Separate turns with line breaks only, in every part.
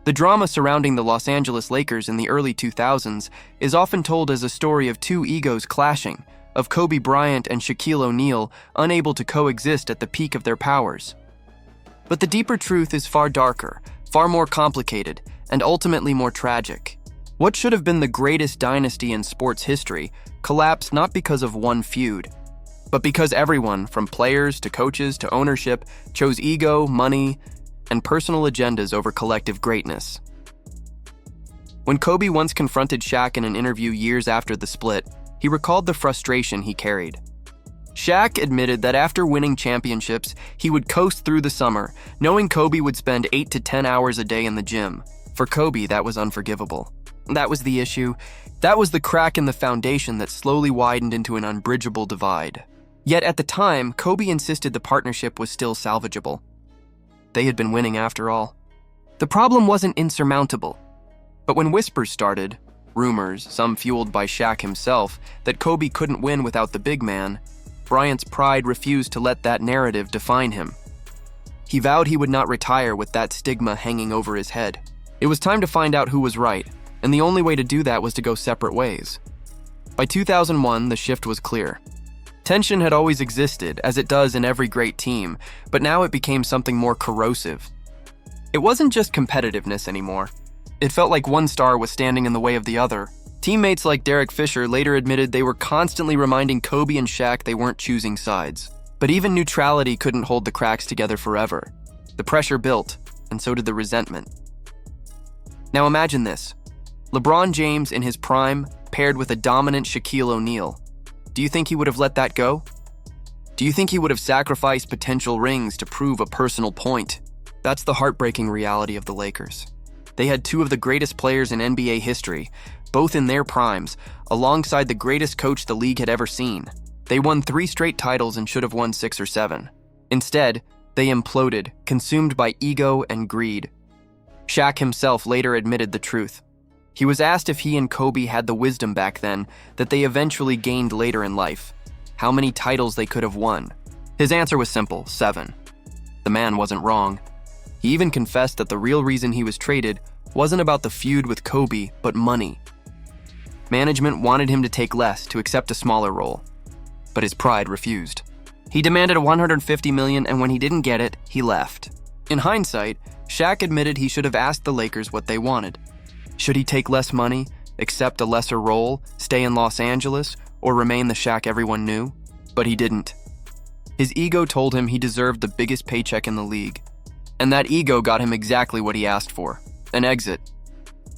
The drama surrounding the Los Angeles Lakers in the early 2000s is often told as a story of two egos clashing, of Kobe Bryant and Shaquille O'Neal unable to coexist at the peak of their powers. But the deeper truth is far darker, far more complicated, and ultimately more tragic. What should have been the greatest dynasty in sports history collapsed not because of one feud, but because everyone, from players to coaches to ownership, chose ego, money, and personal agendas over collective greatness. When Kobe once confronted Shaq in an interview years after the split, he recalled the frustration he carried. Shaq admitted that after winning championships, he would coast through the summer, knowing Kobe would spend 8 to 10 hours a day in the gym. For Kobe, that was unforgivable. That was the issue. That was the crack in the foundation that slowly widened into an unbridgeable divide. Yet at the time, Kobe insisted the partnership was still salvageable. They had been winning after all. The problem wasn't insurmountable. But when whispers started, rumors, some fueled by Shaq himself, that Kobe couldn't win without the big man, Bryant's pride refused to let that narrative define him. He vowed he would not retire with that stigma hanging over his head. It was time to find out who was right, and the only way to do that was to go separate ways. By 2001, the shift was clear. Tension had always existed, as it does in every great team, but now it became something more corrosive. It wasn't just competitiveness anymore. It felt like one star was standing in the way of the other. Teammates like Derek Fisher later admitted they were constantly reminding Kobe and Shaq they weren't choosing sides. But even neutrality couldn't hold the cracks together forever. The pressure built, and so did the resentment. Now imagine this. LeBron James in his prime, paired with a dominant Shaquille O'Neal. Do you think he would have let that go? Do you think he would have sacrificed potential rings to prove a personal point? That's the heartbreaking reality of the Lakers. They had two of the greatest players in NBA history, both in their primes, alongside the greatest coach the league had ever seen. They won 3 straight titles and should have won 6 or 7. Instead, they imploded, consumed by ego and greed. Shaq himself later admitted the truth. He was asked if he and Kobe had the wisdom back then that they eventually gained later in life, how many titles they could have won. His answer was simple: 7. The man wasn't wrong. He even confessed that the real reason he was traded wasn't about the feud with Kobe, but money. Management wanted him to take less, to accept a smaller role, but his pride refused. He demanded $150 million, and when he didn't get it, he left. In hindsight, Shaq admitted he should have asked the Lakers what they wanted. Should he take less money, accept a lesser role, stay in Los Angeles, or remain the Shaq everyone knew? But he didn't. His ego told him he deserved the biggest paycheck in the league. And that ego got him exactly what he asked for: an exit.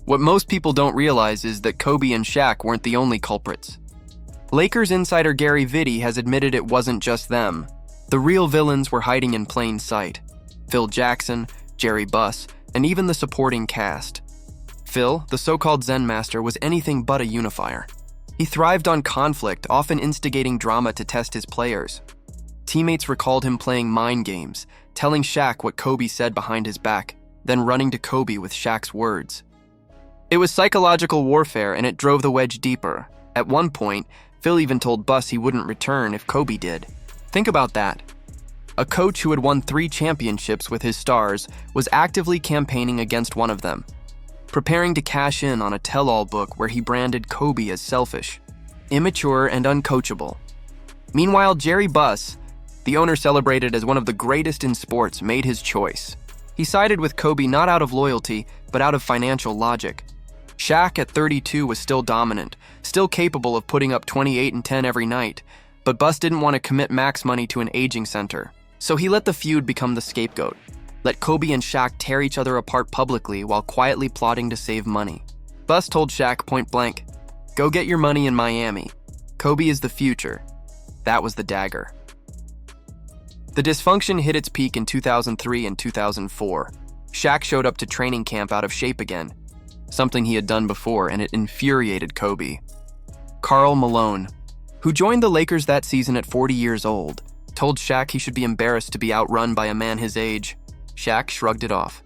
What most people don't realize is that Kobe and Shaq weren't the only culprits. Lakers insider Gary Vitti has admitted it wasn't just them. The real villains were hiding in plain sight: Phil Jackson, Jerry Buss, and even the supporting cast. Phil, the so-called Zen master, was anything but a unifier. He thrived on conflict, often instigating drama to test his players. Teammates recalled him playing mind games, telling Shaq what Kobe said behind his back, then running to Kobe with Shaq's words. It was psychological warfare, and it drove the wedge deeper. At one point, Phil even told Buss he wouldn't return if Kobe did. Think about that. A coach who had won 3 championships with his stars was actively campaigning against one of them, preparing to cash in on a tell-all book where he branded Kobe as selfish, immature, and uncoachable. Meanwhile, Jerry Buss, the owner celebrated as one of the greatest in sports, made his choice. He sided with Kobe not out of loyalty, but out of financial logic. Shaq at 32 was still dominant, still capable of putting up 28 and 10 every night, but Buss didn't want to commit max money to an aging center. So he let the feud become the scapegoat. Let Kobe and Shaq tear each other apart publicly while quietly plotting to save money. Buss told Shaq point blank, "Go get your money in Miami. Kobe is the future." That was the dagger. The dysfunction hit its peak in 2003 and 2004. Shaq showed up to training camp out of shape again, something he had done before, and it infuriated Kobe. Karl Malone, who joined the Lakers that season at 40 years old, told Shaq he should be embarrassed to be outrun by a man his age. Shaq shrugged it off.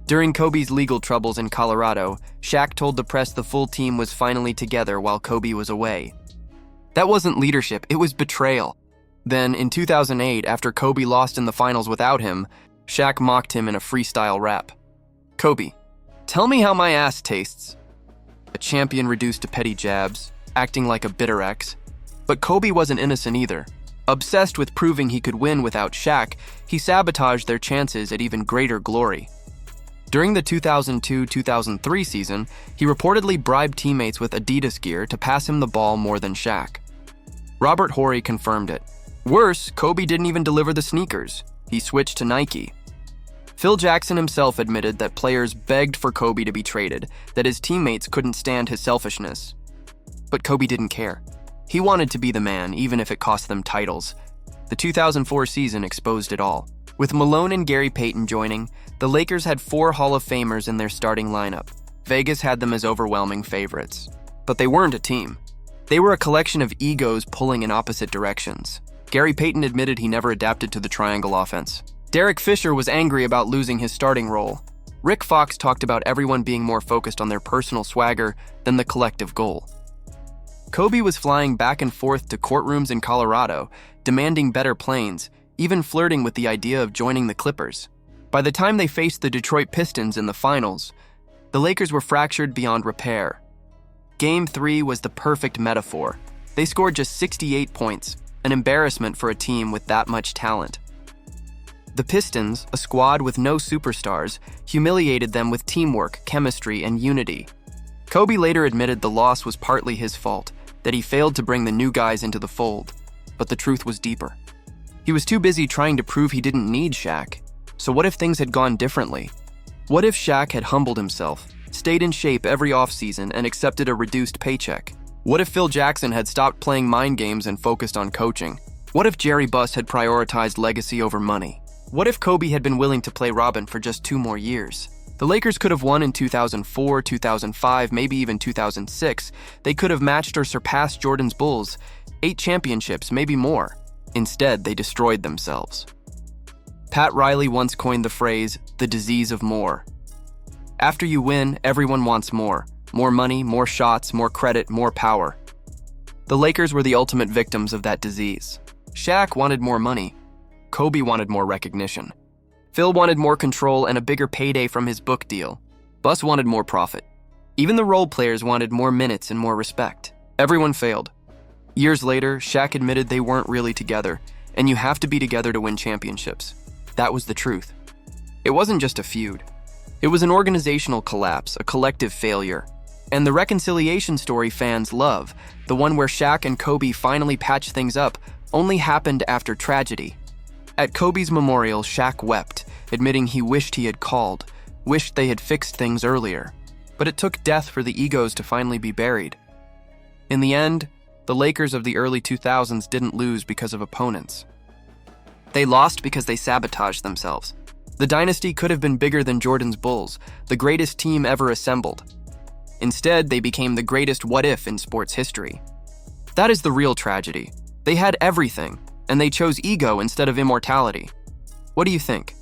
During Kobe's legal troubles in Colorado, Shaq told the press the full team was finally together while Kobe was away. That wasn't leadership, it was betrayal. Then, in 2008, after Kobe lost in the finals without him, Shaq mocked him in a freestyle rap. "Kobe, Tell me how my ass tastes. A champion reduced to petty jabs, acting like a bitter ex. But Kobe wasn't innocent either. Obsessed with proving he could win without Shaq, he sabotaged their chances at even greater glory. During the 2002-2003 season, he reportedly bribed teammates with Adidas gear to pass him the ball more than Shaq. Robert Horry confirmed it. Worse, Kobe didn't even deliver the sneakers. He switched to Nike. Phil Jackson himself admitted that players begged for Kobe to be traded, that his teammates couldn't stand his selfishness. But Kobe didn't care. He wanted to be the man, even if it cost them titles. The 2004 season exposed it all. With Malone and Gary Payton joining, the Lakers had 4 Hall of Famers in their starting lineup. Vegas had them as overwhelming favorites. But they weren't a team. They were a collection of egos pulling in opposite directions. Gary Payton admitted he never adapted to the triangle offense. Derek Fisher was angry about losing his starting role. Rick Fox talked about everyone being more focused on their personal swagger than the collective goal. Kobe was flying back and forth to courtrooms in Colorado, demanding better planes, even flirting with the idea of joining the Clippers. By the time they faced the Detroit Pistons in the finals, the Lakers were fractured beyond repair. Game 3 was the perfect metaphor. They scored just 68 points, an embarrassment for a team with that much talent. The Pistons, a squad with no superstars, humiliated them with teamwork, chemistry, and unity. Kobe later admitted the loss was partly his fault, that he failed to bring the new guys into the fold. But the truth was deeper. He was too busy trying to prove he didn't need Shaq. So what if things had gone differently? What if Shaq had humbled himself, stayed in shape every offseason, and accepted a reduced paycheck? What if Phil Jackson had stopped playing mind games and focused on coaching? What if Jerry Buss had prioritized legacy over money? What if Kobe had been willing to play Robin for just 2 more years? The Lakers could have won in 2004, 2005, maybe even 2006. They could have matched or surpassed Jordan's Bulls. 8 championships, maybe more. Instead, they destroyed themselves. Pat Riley once coined the phrase, the disease of more. After you win, everyone wants more. More money, more shots, more credit, more power. The Lakers were the ultimate victims of that disease. Shaq wanted more money. Kobe wanted more recognition. Phil wanted more control and a bigger payday from his book deal. Buss wanted more profit. Even the role players wanted more minutes and more respect. Everyone failed. Years later, Shaq admitted they weren't really together, and you have to be together to win championships. That was the truth. It wasn't just a feud. It was an organizational collapse, a collective failure. And the reconciliation story fans love, the one where Shaq and Kobe finally patched things up, only happened after tragedy. At Kobe's memorial, Shaq wept, admitting he wished he had called, wished they had fixed things earlier. But it took death for the egos to finally be buried. In the end, the Lakers of the early 2000s didn't lose because of opponents. They lost because they sabotaged themselves. The dynasty could have been bigger than Jordan's Bulls, the greatest team ever assembled. Instead, they became the greatest what-if in sports history. That is the real tragedy. They had everything, and they chose ego instead of immortality. What do you think?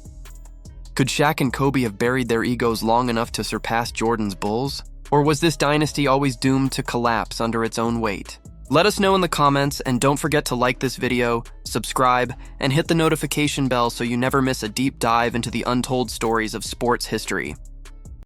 Could Shaq and Kobe have buried their egos long enough to surpass Jordan's Bulls? Or was this dynasty always doomed to collapse under its own weight? Let us know in the comments, and don't forget to like this video, subscribe, and hit the notification bell so you never miss a deep dive into the untold stories of sports history.